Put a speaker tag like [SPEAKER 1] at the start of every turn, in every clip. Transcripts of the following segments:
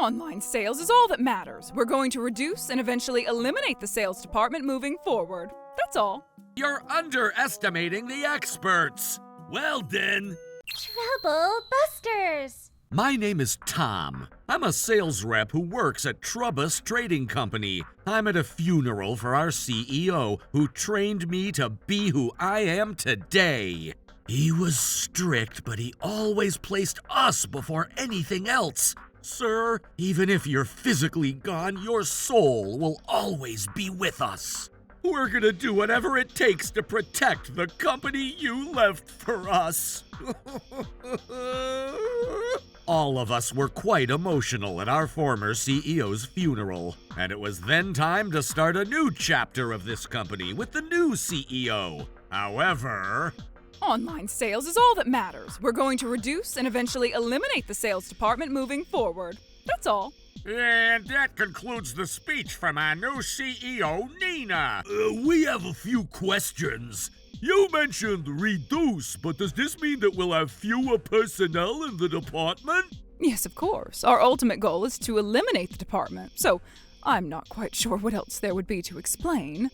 [SPEAKER 1] Online sales is all that matters. We're going to reduce and eventually eliminate the sales department moving forward. That's all.
[SPEAKER 2] You're underestimating the experts. Well then.
[SPEAKER 3] Trouble Busters!
[SPEAKER 2] My name is Tom. I'm a sales rep who works at Trubbus Trading Company. I'm at a funeral for our CEO, who trained me to be who I am today. He was strict, but he always placed us before anything else. Sir, even if you're physically gone, your soul will always be with us. We're gonna do whatever it takes to protect the company you left for us. All of us were quite emotional at our former CEO's funeral, and it was then time to start a new chapter of this company with the new CEO. However,
[SPEAKER 1] Online sales is all that matters. We're going to reduce and eventually eliminate the sales department moving forward. That's all.
[SPEAKER 2] and that concludes the speech from our new CEO, Nina. We have a few questions. You mentioned reduce, but does this mean that we'll have fewer personnel in the department?
[SPEAKER 1] Yes, of course. Our ultimate goal is to eliminate the department, so I'm not quite sure what else there would be to explain.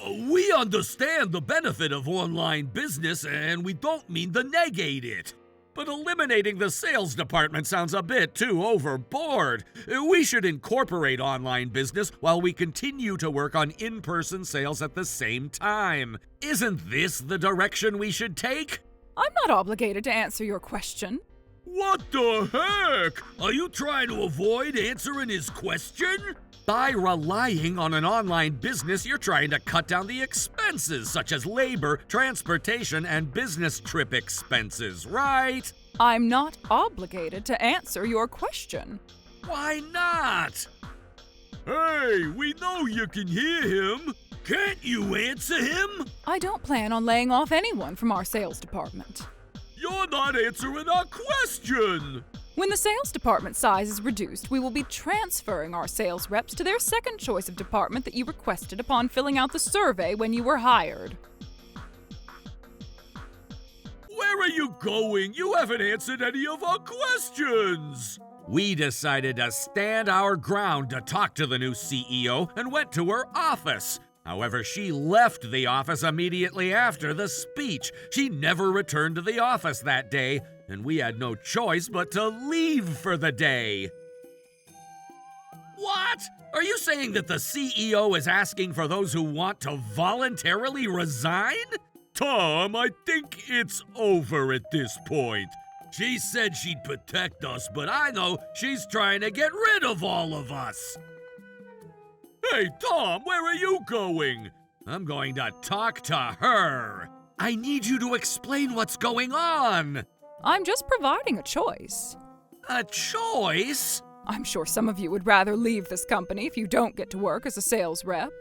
[SPEAKER 2] We understand the benefit of online business, and we don't mean to negate it. But eliminating the sales department sounds a bit too overboard. We should incorporate online business while we continue to work on in-person sales at the same time. Isn't this the direction we should take?
[SPEAKER 1] I'm not obligated to answer your question.
[SPEAKER 2] What the heck? Are you trying to avoid answering his question? By relying on an online business, you're trying to cut down the expenses, such as labor, transportation, and business trip expenses, right?
[SPEAKER 1] I'm not obligated to answer your question.
[SPEAKER 2] Why not? Hey, we know you can hear him. Can't you answer him?
[SPEAKER 1] I don't plan on laying off anyone from our sales department.
[SPEAKER 2] You're not answering our question.
[SPEAKER 1] When the sales department size is reduced, we will be transferring our sales reps to their second choice of department that you requested upon filling out the survey when you were hired.
[SPEAKER 2] Where are you going? You haven't answered any of our questions. We decided to stand our ground to talk to the new CEO and went to her office. However, she left the office immediately after the speech. She never returned to the office that day, and we had no choice but to leave for the day. What? Are you saying that the CEO is asking for those who want to voluntarily resign? Tom, I think it's over at this point. She said she'd protect us, but I know she's trying to get rid of all of us. Hey, Tom, where are you going? I'm going to talk to her. I need you to explain what's going on.
[SPEAKER 1] I'm just providing a choice.
[SPEAKER 2] A choice?
[SPEAKER 1] I'm sure some of you would rather leave this company if you don't get to work as a sales rep.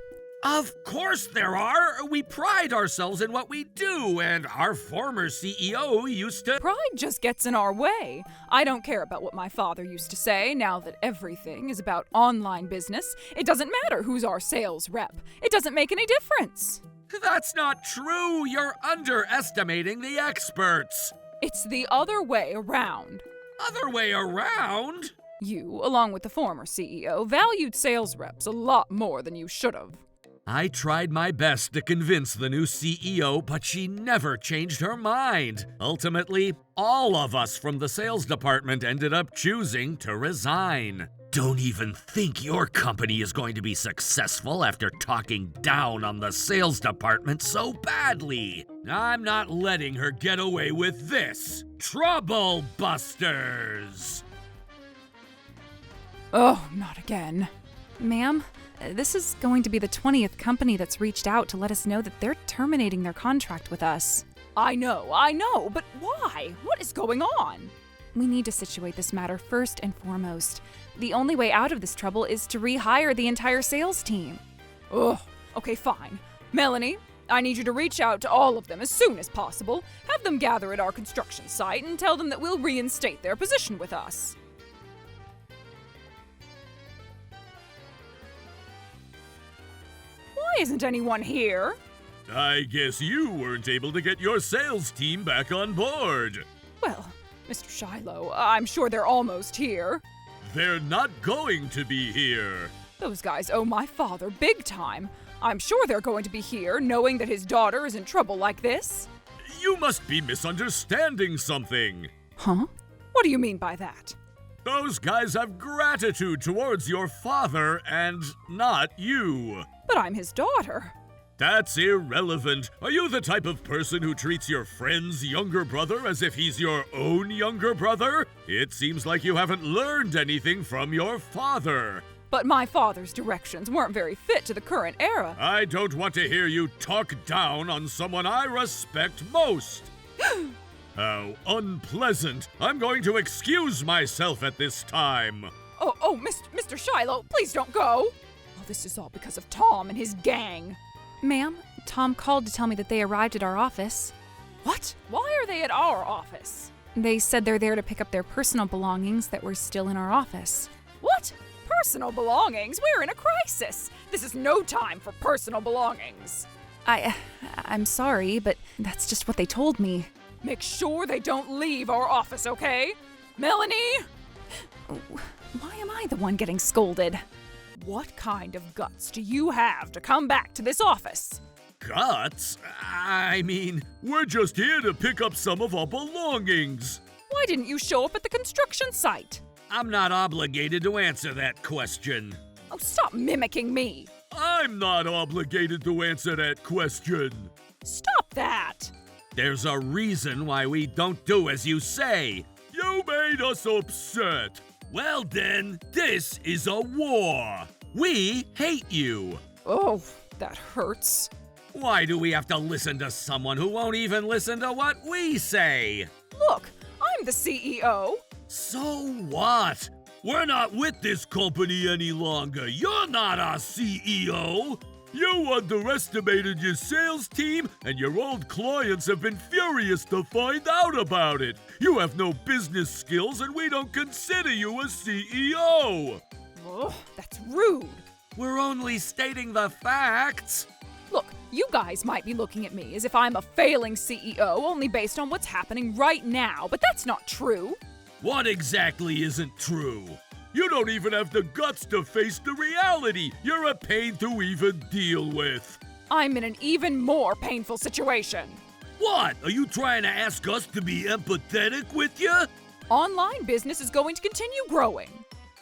[SPEAKER 2] Of course there are. We pride ourselves in what we do, and our former CEO used to—
[SPEAKER 1] Pride just gets in our way. I don't care about what my father used to say. Now that everything is about online business, it doesn't matter who's our sales rep. It doesn't make any difference.
[SPEAKER 2] That's not true. You're underestimating the experts.
[SPEAKER 1] It's the other way around.
[SPEAKER 2] Other way around?
[SPEAKER 1] You, along with the former CEO, valued sales reps a lot more than you should have.
[SPEAKER 2] I tried my best to convince the new CEO, but she never changed her mind. Ultimately, all of us from the sales department ended up choosing to resign. Don't even think your company is going to be successful after talking down on the sales department so badly. I'm not letting her get away with this. Trouble Busters!
[SPEAKER 1] Oh, not again. Ma'am, this is going to be the 20th company that's reached out to let us know that they're terminating their contract with us. I know, but why? What is going on? We need to situate this matter first and foremost. The only way out of this trouble is to rehire the entire sales team. Ugh, okay, fine. Melanie, I need you to reach out to all of them as soon as possible, have them gather at our construction site, and tell them that we'll reinstate their position with us. Why isn't anyone here?
[SPEAKER 2] I guess you weren't able to get your sales team back on board.
[SPEAKER 1] Well, Mr. Shiloh, I'm sure they're almost here.
[SPEAKER 2] They're not going to be here.
[SPEAKER 1] Those guys owe my father big time. I'm sure they're going to be here knowing that his daughter is in trouble like this.
[SPEAKER 2] You must be misunderstanding something.
[SPEAKER 1] Huh? What do you mean by that?
[SPEAKER 2] Those guys have gratitude towards your father and not you.
[SPEAKER 1] But I'm his daughter.
[SPEAKER 2] That's irrelevant. Are you the type of person who treats your friend's younger brother as if he's your own younger brother? It seems like you haven't learned anything from your father.
[SPEAKER 1] But my father's directions weren't very fit to the current era.
[SPEAKER 2] I don't want to hear you talk down on someone I respect most. How unpleasant. I'm going to excuse myself at this time.
[SPEAKER 1] Oh, Mr. Shiloh, please don't go. Oh, this is all because of Tom and his gang. Ma'am, Tom called to tell me that they arrived at our office. What? Why are they at our office? They said they're there to pick up their personal belongings that were still in our office. What? Personal belongings? We're in a crisis. This is no time for personal belongings. I'm sorry, but that's just what they told me. Make sure they don't leave our office, okay? Melanie? Why am I the one getting scolded? What kind of guts do you have to come back to this office?
[SPEAKER 2] Guts? I mean, we're just here to pick up some of our belongings.
[SPEAKER 1] Why didn't you show up at the construction site?
[SPEAKER 2] I'm not obligated to answer that question.
[SPEAKER 1] Oh, stop mimicking me.
[SPEAKER 2] I'm not obligated to answer that question.
[SPEAKER 1] Stop that.
[SPEAKER 2] There's a reason why we don't do as you say. You made us upset. Well then, this is a war. We hate you.
[SPEAKER 1] Oh, that hurts.
[SPEAKER 2] Why do we have to listen to someone who won't even listen to what we say?
[SPEAKER 1] Look, I'm the CEO.
[SPEAKER 2] So what? We're not with this company any longer. You're not our CEO. You underestimated your sales team, and your old clients have been furious to find out about it. You have no business skills, and we don't consider you a CEO.
[SPEAKER 1] Oh, that's rude.
[SPEAKER 2] We're only stating the facts.
[SPEAKER 1] Look, you guys might be looking at me as if I'm a failing CEO only based on what's happening right now, but that's not true.
[SPEAKER 2] What exactly isn't true? You don't even have the guts to face the reality. You're a pain to even deal with.
[SPEAKER 1] I'm in an even more painful situation.
[SPEAKER 2] What? Are you trying to ask us to be empathetic with you?
[SPEAKER 1] Online business is going to continue growing.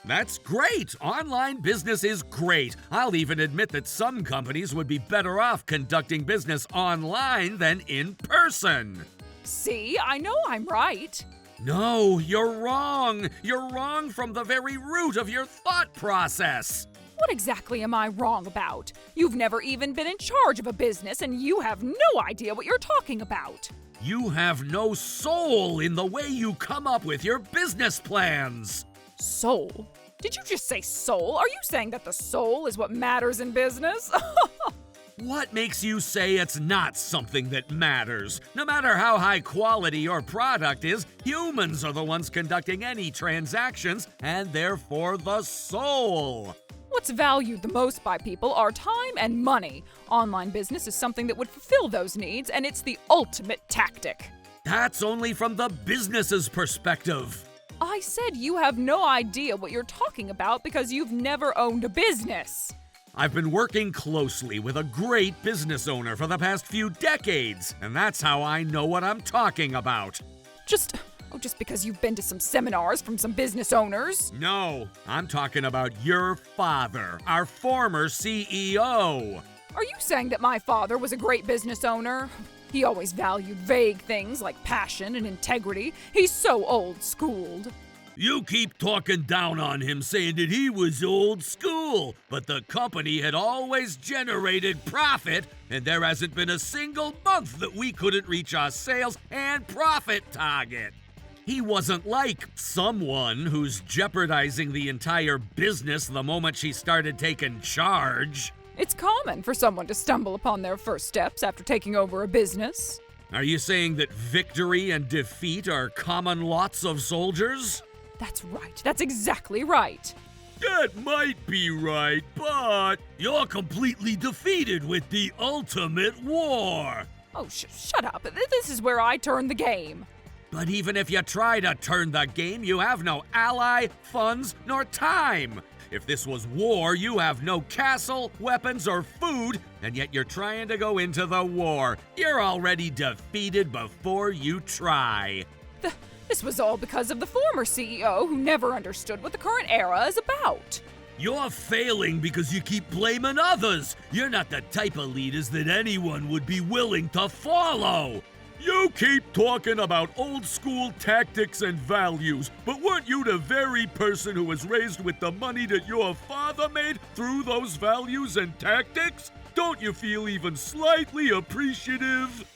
[SPEAKER 2] That's great. Online business is great. I'll even admit that some companies would be better off conducting business online than in person.
[SPEAKER 1] See, I know I'm right.
[SPEAKER 2] No, you're wrong. You're wrong from the very root of your thought process.
[SPEAKER 1] What exactly am I wrong about? You've never even been in charge of a business, and you have no idea what you're talking about.
[SPEAKER 2] You have no soul in the way you come up with your business plans.
[SPEAKER 1] Soul? Did you just say soul? Are you saying that the soul is what matters in business?
[SPEAKER 2] What makes you say it's not something that matters? No matter how high quality your product is, humans are the ones conducting any transactions, and therefore the soul.
[SPEAKER 1] What's valued the most by people are time and money. Online business is something that would fulfill those needs, and it's the ultimate tactic.
[SPEAKER 2] That's only from the business's perspective.
[SPEAKER 1] I said you have no idea what you're talking about because you've never owned a business.
[SPEAKER 2] I've been working closely with a great business owner for the past few decades, and that's how I know what I'm talking about.
[SPEAKER 1] Just because you've been to some seminars from some business owners?
[SPEAKER 2] No, I'm talking about your father, our former CEO.
[SPEAKER 1] Are you saying that my father was a great business owner? He always valued vague things like passion and integrity. He's so old-schooled.
[SPEAKER 2] You keep talking down on him, saying that he was old school, but the company had always generated profit, and there hasn't been a single month that we couldn't reach our sales and profit target. He wasn't like someone who's jeopardizing the entire business the moment she started taking charge.
[SPEAKER 1] It's common for someone to stumble upon their first steps after taking over a business.
[SPEAKER 2] Are you saying that victory and defeat are common lots of soldiers?
[SPEAKER 1] That's right. That's exactly right.
[SPEAKER 2] That might be right, but you're completely defeated with the ultimate war.
[SPEAKER 1] Oh, shut up. This is where I turn the game.
[SPEAKER 2] But even if you try to turn the game, you have no ally, funds, nor time. If this was war, you have no castle, weapons, or food, and yet you're trying to go into the war. You're already defeated before you try.
[SPEAKER 1] This was all because of the former CEO who never understood what the current era is about.
[SPEAKER 2] You're failing because you keep blaming others. You're not the type of leaders that anyone would be willing to follow. You keep talking about old school tactics and values, but weren't you the very person who was raised with the money that your father made through those values and tactics? Don't you feel even slightly appreciative?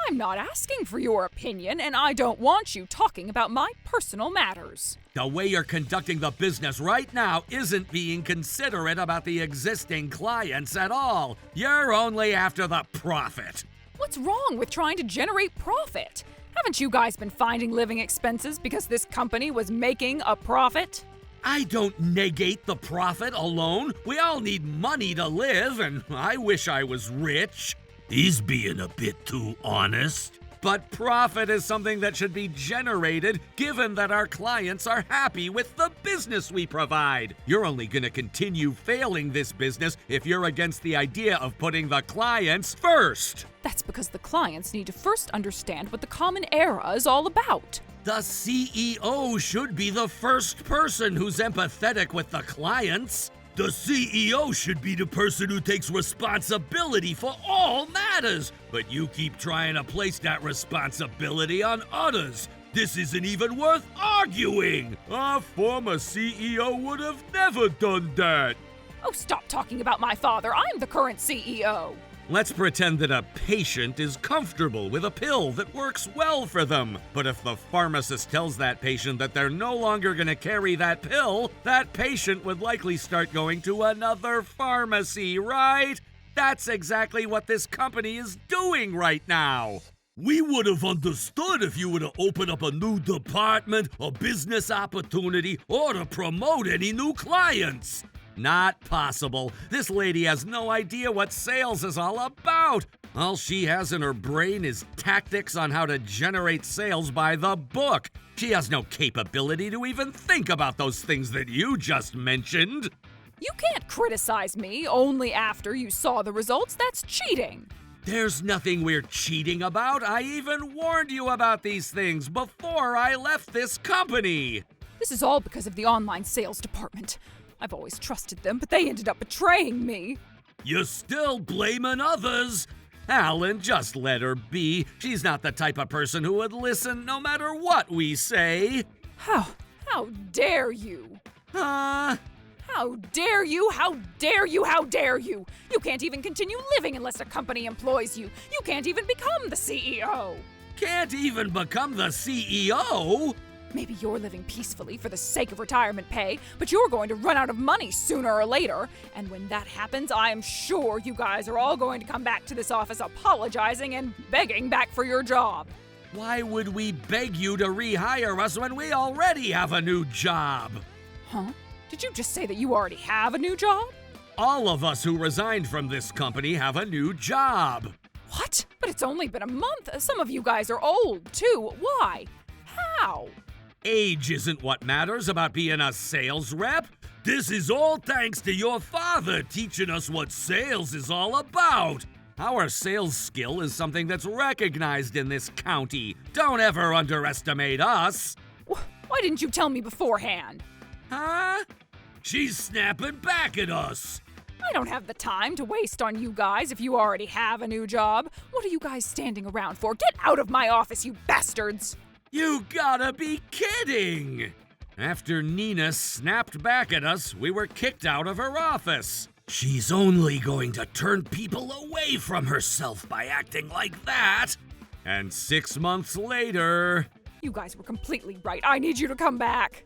[SPEAKER 1] I'm not asking for your opinion, and I don't want you talking about my personal matters.
[SPEAKER 2] The way you're conducting the business right now isn't being considerate about the existing clients at all. You're only after the profit.
[SPEAKER 1] What's wrong with trying to generate profit? Haven't you guys been finding living expenses because this company was making a profit?
[SPEAKER 2] I don't negate the profit alone. We all need money to live, and I wish I was rich. He's being a bit too honest. But profit is something that should be generated given that our clients are happy with the business we provide. You're only going to continue failing this business if you're against the idea of putting the clients first.
[SPEAKER 1] That's because the clients need to first understand what the common era is all about.
[SPEAKER 2] The CEO should be the first person who's empathetic with the clients. The CEO should be the person who takes responsibility for all matters, but you keep trying to place that responsibility on others. This isn't even worth arguing. Our former CEO would have never done that.
[SPEAKER 1] Oh, stop talking about my father. I'm the current CEO.
[SPEAKER 2] Let's pretend that a patient is comfortable with a pill that works well for them. But if the pharmacist tells that patient that they're no longer going to carry that pill, that patient would likely start going to another pharmacy, right? That's exactly what this company is doing right now. We would have understood if you were to open up a new department, a business opportunity, or to promote any new clients. Not possible. This lady has no idea what sales is all about. All she has in her brain is tactics on how to generate sales by the book. She has no capability to even think about those things that you just mentioned.
[SPEAKER 1] You can't criticize me only after you saw the results. That's cheating.
[SPEAKER 2] There's nothing we're cheating about. I even warned you about these things before I left this company.
[SPEAKER 1] This is all because of the online sales department. I've always trusted them, but they ended up betraying me.
[SPEAKER 2] You're still blaming others. Alan, just let her be. She's not the type of person who would listen no matter what we say.
[SPEAKER 1] How dare you?
[SPEAKER 2] Huh?
[SPEAKER 1] How dare you? How dare you? How dare you? You can't even continue living unless a company employs you. You can't even become the CEO.
[SPEAKER 2] Can't even become the CEO?
[SPEAKER 1] Maybe you're living peacefully for the sake of retirement pay, but you're going to run out of money sooner or later. And when that happens, I am sure you guys are all going to come back to this office apologizing and begging back for your job.
[SPEAKER 2] Why would we beg you to rehire us when we already have a new job?
[SPEAKER 1] Huh? Did you just say that you already have a new job?
[SPEAKER 2] All of us who resigned from this company have a new job.
[SPEAKER 1] What? But it's only been a month. Some of you guys are old, too. Why? How?
[SPEAKER 2] Age isn't what matters about being a sales rep. This is all thanks to your father teaching us what sales is all about. Our sales skill is something that's recognized in this county. Don't ever underestimate us.
[SPEAKER 1] Why didn't you tell me beforehand?
[SPEAKER 2] Huh? She's snapping back at us.
[SPEAKER 1] I don't have the time to waste on you guys if you already have a new job. What are you guys standing around for? Get out of my office, you bastards!
[SPEAKER 2] You gotta be kidding! After Nina snapped back at us, we were kicked out of her office. She's only going to turn people away from herself by acting like that. And 6 months later...
[SPEAKER 1] You guys were completely right. I need you to come back.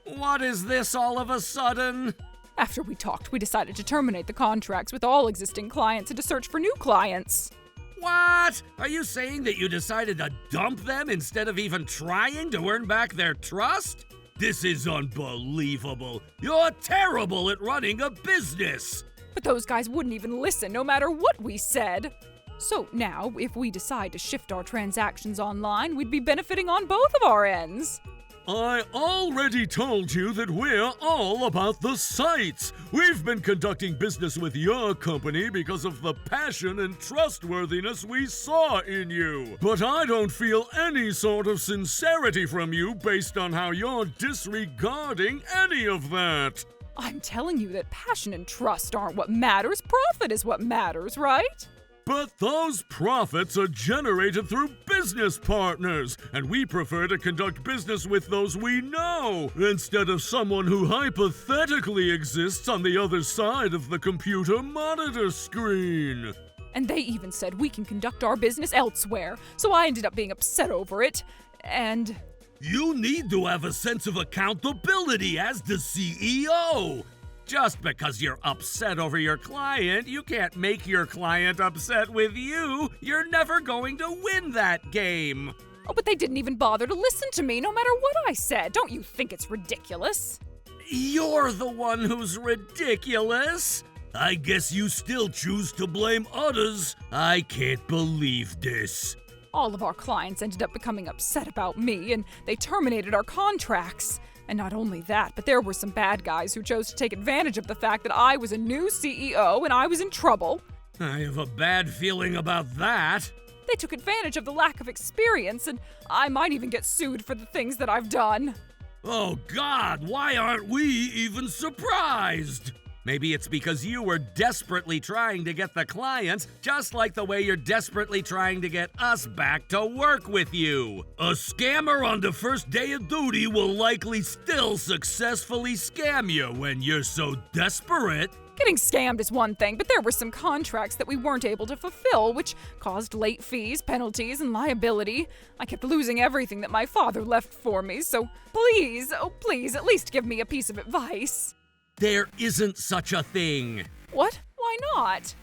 [SPEAKER 2] What is this all of a sudden?
[SPEAKER 1] After we talked, we decided to terminate the contracts with all existing clients and to search for new clients.
[SPEAKER 2] What? Are you saying that you decided to dump them instead of even trying to earn back their trust? This is unbelievable. You're terrible at running a business.
[SPEAKER 1] But those guys wouldn't even listen no matter what we said. So now, if we decide to shift our transactions online, we'd be benefiting on both of our ends.
[SPEAKER 2] I already told you that we're all about the sites. We've been conducting business with your company because of the passion and trustworthiness we saw in you. But I don't feel any sort of sincerity from you based on how you're disregarding any of that.
[SPEAKER 1] I'm telling you that passion and trust aren't what matters. Profit is what matters, right?
[SPEAKER 2] But those profits are generated through business partners, and we prefer to conduct business with those we know, instead of someone who hypothetically exists on the other side of the computer monitor screen.
[SPEAKER 1] And they even said we can conduct our business elsewhere, so I ended up being upset over it, and...
[SPEAKER 2] You need to have a sense of accountability as the CEO. Just because you're upset over your client, you can't make your client upset with you. You're never going to win that game.
[SPEAKER 1] Oh, but they didn't even bother to listen to me, no matter what I said. Don't you think it's ridiculous?
[SPEAKER 2] You're the one who's ridiculous. I guess you still choose to blame others. I can't believe this.
[SPEAKER 1] All of our clients ended up becoming upset about me, and they terminated our contracts. And not only that, but there were some bad guys who chose to take advantage of the fact that I was a new CEO and I was in trouble.
[SPEAKER 2] I have a bad feeling about that.
[SPEAKER 1] They took advantage of the lack of experience, and I might even get sued for the things that I've done.
[SPEAKER 2] Oh God, why aren't we even surprised? Maybe it's because you were desperately trying to get the clients, just like the way you're desperately trying to get us back to work with you. A scammer on the first day of duty will likely still successfully scam you when you're so desperate.
[SPEAKER 1] Getting scammed is one thing, but there were some contracts that we weren't able to fulfill, which caused late fees, penalties, and liability. I kept losing everything that my father left for me, so please, oh please, at least give me a piece of advice.
[SPEAKER 2] There isn't such a thing.
[SPEAKER 1] What? Why not?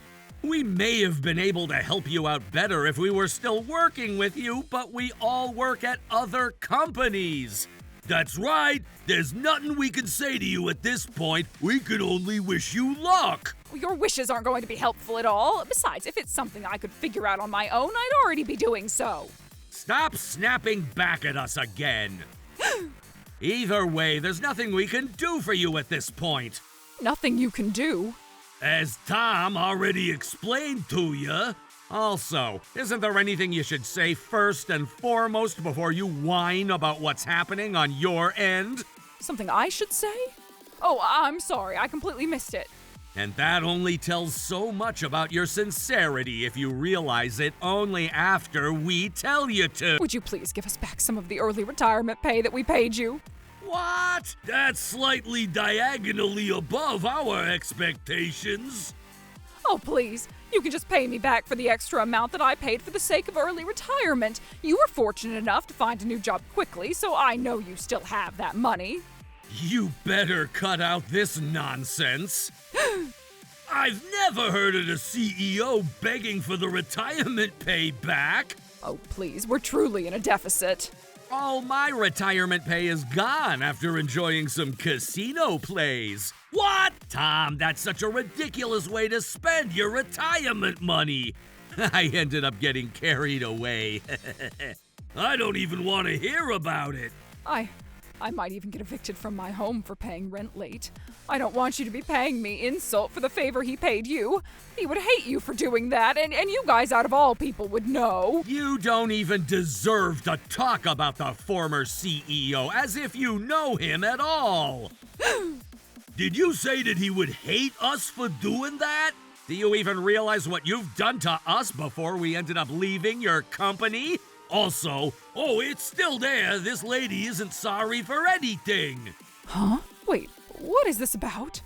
[SPEAKER 2] We may have been able to help you out better if we were still working with you, but we all work at other companies. That's right. There's nothing we can say to you at this point. We can only wish you luck.
[SPEAKER 1] Your wishes aren't going to be helpful at all. Besides, if it's something I could figure out on my own, I'd already be doing so.
[SPEAKER 2] Stop snapping back at us again. Either way, there's nothing we can do for you at this point.
[SPEAKER 1] Nothing you can do.
[SPEAKER 2] As Tom already explained to you. Also, isn't there anything you should say first and foremost before you whine about what's happening on your end?
[SPEAKER 1] Something I should say? Oh, I'm sorry, I completely missed it.
[SPEAKER 2] And that only tells so much about your sincerity if you realize it only after we tell you to.
[SPEAKER 1] Would you please give us back some of the early retirement pay that we paid you?
[SPEAKER 2] What? That's slightly diagonally above our expectations.
[SPEAKER 1] Oh, please. You can just pay me back for the extra amount that I paid for the sake of early retirement. You were fortunate enough to find a new job quickly, so I know you still have that money.
[SPEAKER 2] You better cut out this nonsense. I've never heard of a CEO begging for the retirement pay back.
[SPEAKER 1] Oh, please, we're truly in a deficit.
[SPEAKER 2] All my retirement pay is gone after enjoying some casino plays. What? Tom, that's such a ridiculous way to spend your retirement money. I ended up getting carried away. I don't even want to hear about it.
[SPEAKER 1] I might even get evicted from my home for paying rent late. I don't want you to be paying me insult for the favor he paid you. He would hate you for doing that, and you guys out of all people would know.
[SPEAKER 2] You don't even deserve to talk about the former CEO as if you know him at all. Did you say that he would hate us for doing that? Do you even realize what you've done to us before we ended up leaving your company? Also, it's still there. This lady isn't sorry for anything.
[SPEAKER 1] Huh? Wait, what is this about?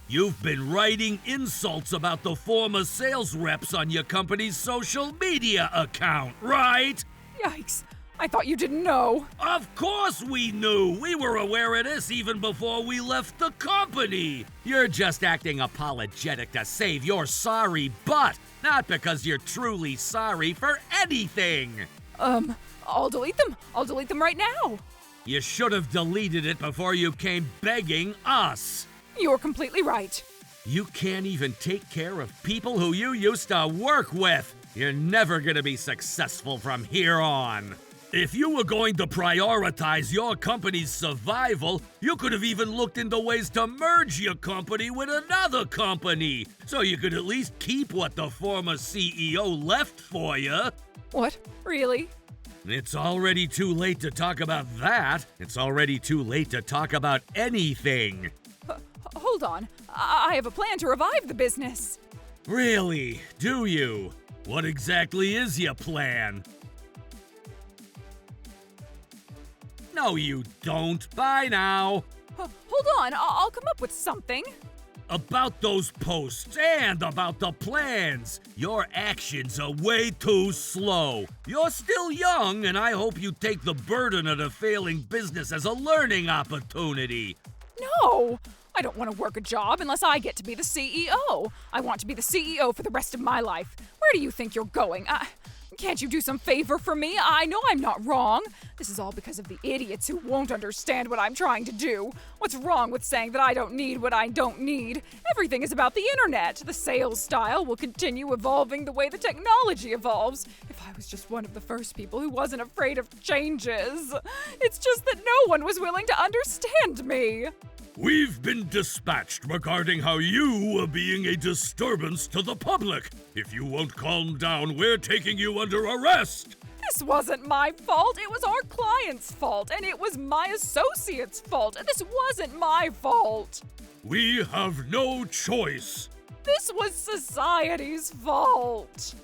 [SPEAKER 2] You've been writing insults about the former sales reps on your company's social media account, right?
[SPEAKER 1] Yikes. I thought you didn't know.
[SPEAKER 2] Of course we knew. We were aware of this even before we left the company. You're just acting apologetic to save your sorry butt, not because you're truly sorry for anything.
[SPEAKER 1] I'll delete them. I'll delete them right now.
[SPEAKER 2] You should have deleted it before you came begging us.
[SPEAKER 1] You're completely right.
[SPEAKER 2] You can't even take care of people who you used to work with. You're never gonna be successful from here on. If you were going to prioritize your company's survival, you could have even looked into ways to merge your company with another company, so you could at least keep what the former CEO left for you.
[SPEAKER 1] What? Really?
[SPEAKER 2] It's already too late to talk about that. It's already too late to talk about anything.
[SPEAKER 1] Hold on. I have a plan to revive the business.
[SPEAKER 2] Really? Do you? What exactly is your plan? No, you don't. Bye now.
[SPEAKER 1] Hold on. I'll come up with something.
[SPEAKER 2] About those posts and about the plans. Your actions are way too slow. You're still young, and I hope you take the burden of the failing business as a learning opportunity.
[SPEAKER 1] No! I don't want to work a job unless I get to be the CEO. I want to be the CEO for the rest of my life. Where do you think you're going? Can't you do some favor for me? I know I'm not wrong. This is all because of the idiots who won't understand what I'm trying to do. What's wrong with saying that I don't need what I don't need? Everything is about the internet. The sales style will continue evolving the way the technology evolves. If I was just one of the first people who wasn't afraid of changes. It's just that no one was willing to understand me.
[SPEAKER 2] We've been dispatched regarding how you are being a disturbance to the public. If you won't calm down, we're taking you under arrest.
[SPEAKER 1] This wasn't my fault. It was our client's fault, and it was my associate's fault. This wasn't my fault.
[SPEAKER 2] We have no choice.
[SPEAKER 1] This was society's fault.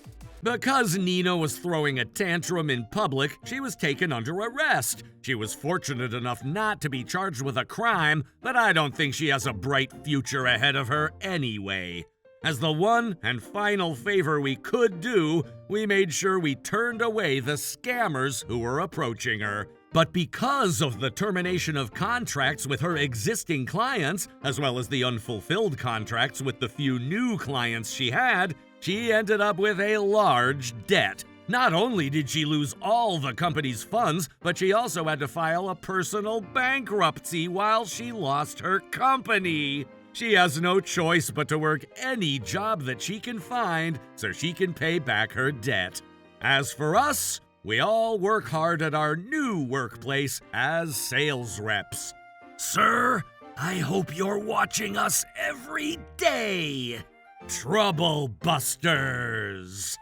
[SPEAKER 2] Because Nina was throwing a tantrum in public, she was taken under arrest. She was fortunate enough not to be charged with a crime, but I don't think she has a bright future ahead of her anyway. As the one and final favor we could do, we made sure we turned away the scammers who were approaching her. But because of the termination of contracts with her existing clients, as well as the unfulfilled contracts with the few new clients she had, she ended up with a large debt. Not only did she lose all the company's funds, but she also had to file a personal bankruptcy while she lost her company. She has no choice but to work any job that she can find so she can pay back her debt. As for us, we all work hard at our new workplace as sales reps. Sir, I hope you're watching us every day. Trouble Busters!